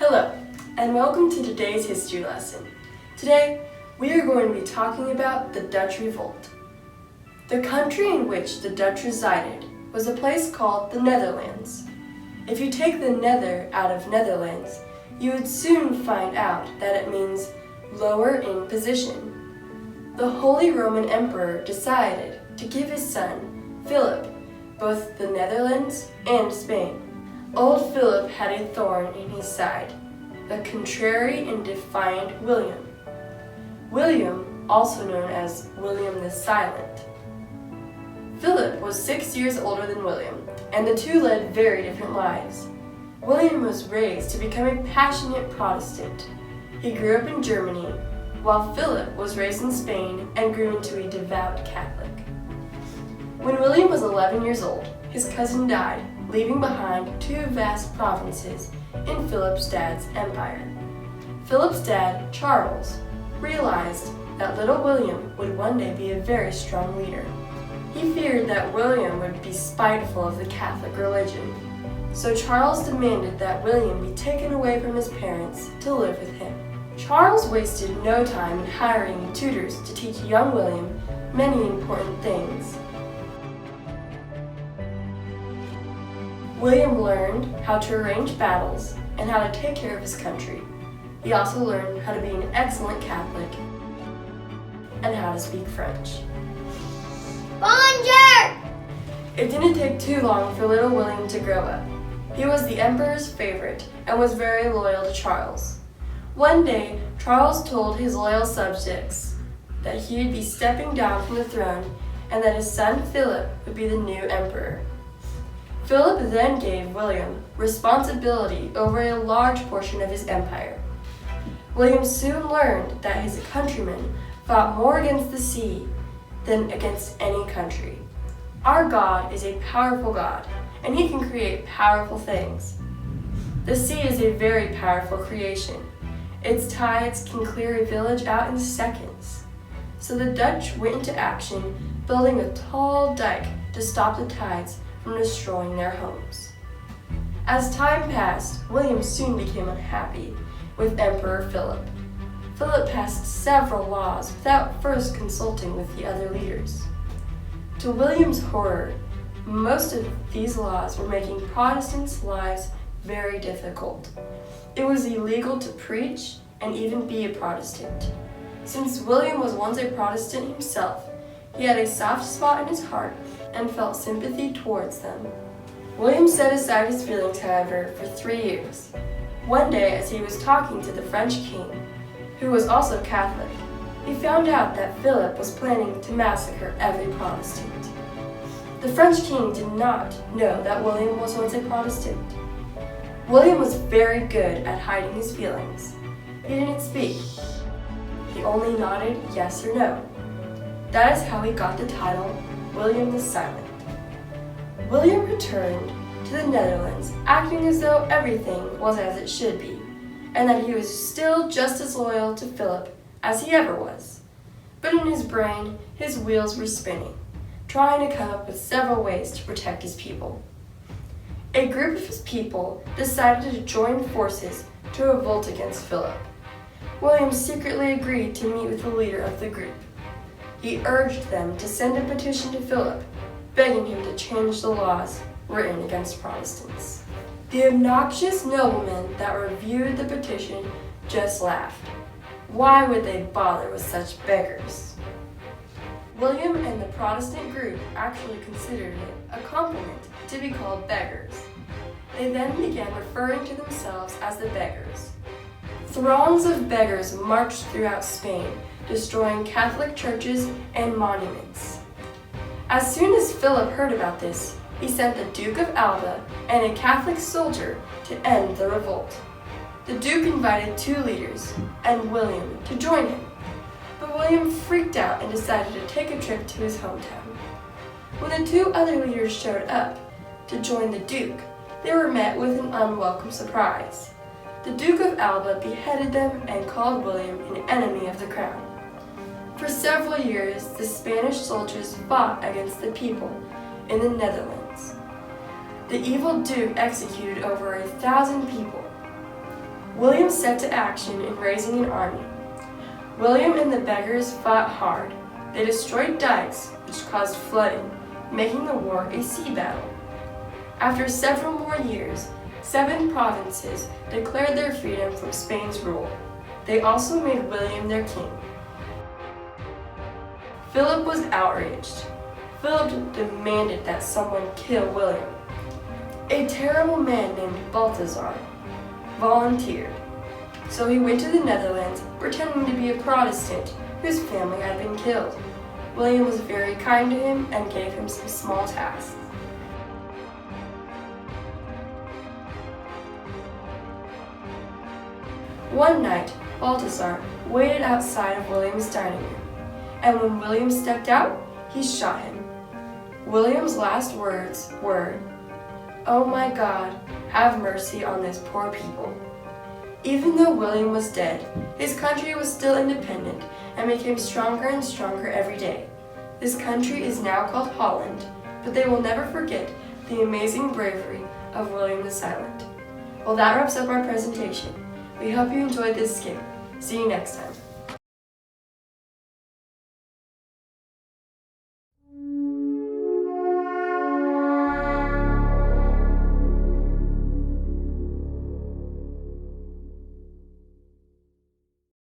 Hello, and welcome to today's history lesson. Today, we are going to be talking about the Dutch Revolt. The country in which the Dutch resided was a place called the Netherlands. If you take the nether out of Netherlands, you would soon find out that it means lower in position. The Holy Roman Emperor decided to give his son, Philip, both the Netherlands and Spain. Old Philip had a thorn in his side, the contrary and defiant William. William, also known as William the Silent. Philip was 6 years older than William, and the two led very different lives. William was raised to become a passionate Protestant. He grew up in Germany, while Philip was raised in Spain and grew into a devout Catholic. When William was 11 years old, his cousin died, leaving behind two vast provinces in Philip's dad's empire. Philip's dad, Charles, realized that little William would one day be a very strong leader. He feared that William would be spiteful of the Catholic religion, so Charles demanded that William be taken away from his parents to live with him. Charles wasted no time in hiring tutors to teach young William many important things. William learned how to arrange battles and how to take care of his country. He also learned how to be an excellent Catholic and how to speak French. Bonjour! It didn't take too long for little William to grow up. He was the emperor's favorite and was very loyal to Charles. One day, Charles told his loyal subjects that he would be stepping down from the throne and that his son Philip would be the new emperor. Philip then gave William responsibility over a large portion of his empire. William soon learned that his countrymen fought more against the sea than against any country. Our God is a powerful God, and he can create powerful things. The sea is a very powerful creation. Its tides can clear a village out in seconds. So the Dutch went into action, building a tall dike to stop the tides from destroying their homes. As time passed, William soon became unhappy with Emperor Philip. Philip passed several laws without first consulting with the other leaders. To William's horror, most of these laws were making Protestants' lives very difficult. It was illegal to preach and even be a Protestant. Since William was once a Protestant himself, he had a soft spot in his heart and felt sympathy towards them. William set aside his feelings, however, for 3 years. One day, as he was talking to the French king, who was also Catholic, he found out that Philip was planning to massacre every Protestant. The French king did not know that William was once a Protestant. William was very good at hiding his feelings. He didn't speak. He only nodded yes or no. That is how he got the title William the Silent. William returned to the Netherlands acting as though everything was as it should be, and that he was still just as loyal to Philip as he ever was. But in his brain, his wheels were spinning, trying to come up with several ways to protect his people. A group of his people decided to join forces to revolt against Philip. William secretly agreed to meet with the leader of the group. He urged them to send a petition to Philip, begging him to change the laws written against Protestants. The obnoxious noblemen that reviewed the petition just laughed. Why would they bother with such beggars? William and the Protestant group actually considered it a compliment to be called beggars. They then began referring to themselves as the Beggars. Throngs of beggars marched throughout Spain, destroying Catholic churches and monuments. As soon as Philip heard about this, he sent the Duke of Alva and a Catholic soldier to end the revolt. The Duke invited two leaders and William to join him, but William freaked out and decided to take a trip to his hometown. When the two other leaders showed up to join the Duke, they were met with an unwelcome surprise. The Duke of Alva beheaded them and called William an enemy of the crown. For several years, the Spanish soldiers fought against the people in the Netherlands. The evil Duke executed over 1,000 people. William set to action in raising an army. William and the Beggars fought hard. They destroyed dikes, which caused flooding, making the war a sea battle. After several more years, 7 provinces declared their freedom from Spain's rule. They also made William their king. Philip was outraged. Philip demanded that someone kill William. A terrible man named Balthazar volunteered. So he went to the Netherlands pretending to be a Protestant whose family had been killed. William was very kind to him and gave him some small tasks. One night, Balthazar waited outside of William's dining room, and when William stepped out, he shot him. William's last words were, "Oh my God, have mercy on this poor people." Even though William was dead, his country was still independent and became stronger and stronger every day. This country is now called Holland, but they will never forget the amazing bravery of William the Silent. Well, that wraps up our presentation. We hope you enjoyed this skit. See you next time.